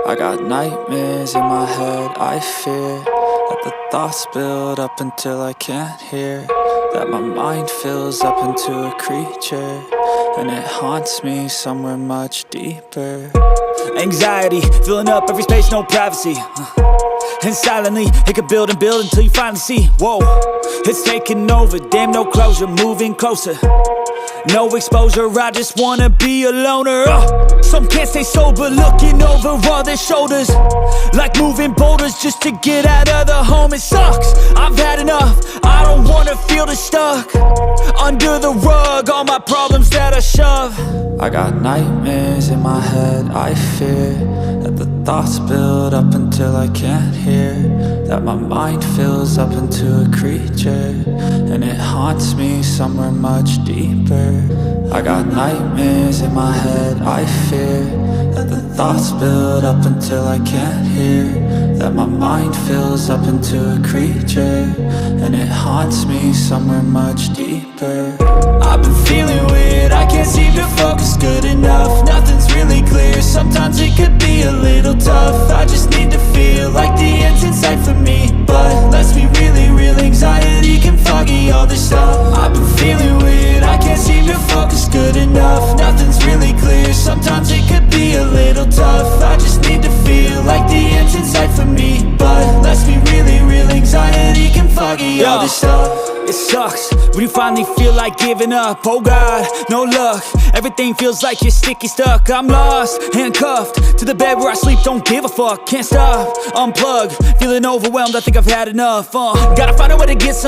I got nightmares in my head, I fear that the thoughts build up until I can't hear, that my mind fills up into a creature, and it haunts me somewhere much deeper. Anxiety, filling up every space, no privacy. And silently, it could build and build until you finally see, whoa, it's taking over, damn no closure, moving closer. No exposure, I just wanna be a loner. Some can't stay sober, looking over all their shoulders, like moving boulders just to get out of the home. It sucks, I've had enough, I don't wanna feel stuck under the rug, all my problems that I shove. I got nightmares in my head, I fear that the thoughts build up until I can't hear, that my mind fills up into a creature, and it haunts me somewhere much deeper. I got nightmares in my head, I fear that the thoughts build up until I can't hear, that my mind fills up into a creature, and it haunts me somewhere much deeper. I've been feeling weird, I can't seem to focus good enough. Nothing's really clear, sometimes it could be a little tough. I just need to feel like the end's in sight for me, but let's be really real, anxiety can foggy all this stuff. I've been feeling weird, I can't seem to focus good enough. Nothing's really clear, sometimes it could be a little tough. I just need to feel like the end's in sight for me, but let's be really real, anxiety can foggy all this stuff. It sucks when you finally feel like giving up. Oh God, no luck, everything feels like you're sticky stuck. I'm lost, handcuffed to the bed where I sleep, don't give a fuck. Can't stop, unplug, feeling overwhelmed, I think I've had enough. Gotta find a way to get some